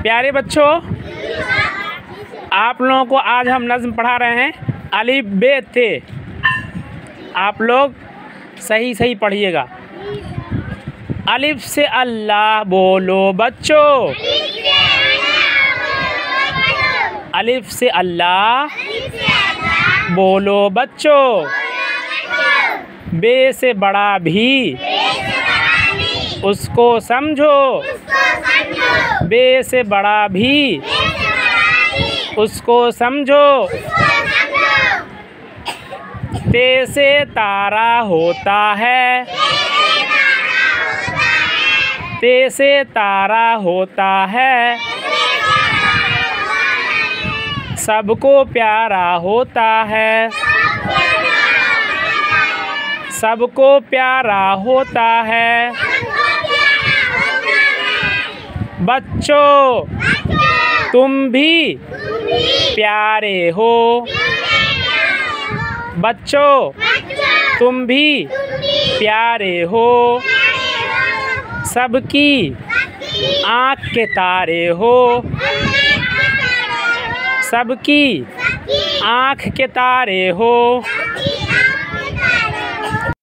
प्यारे बच्चों, आप लोगों को आज हम नज़्म पढ़ा रहे हैं अलिफ बे ते। आप लोग सही पढ़िएगा। अलिफ से अल्लाह बोलो बच्चों। अलिफ से अल्लाह बोलो बच्चों। बे से बड़ा भी उसको समझो। बे से बड़ा भी उसको समझो। ते से तारा होता है। ते से तारा होता है। सबको प्यारा होता है। सबको प्यारा होता है। बच्चों तुम भी प्यारे हो। बच्चों तुम भी प्यारे हो। सबकी आँख के तारे हो। सबकी आँख के तारे हो।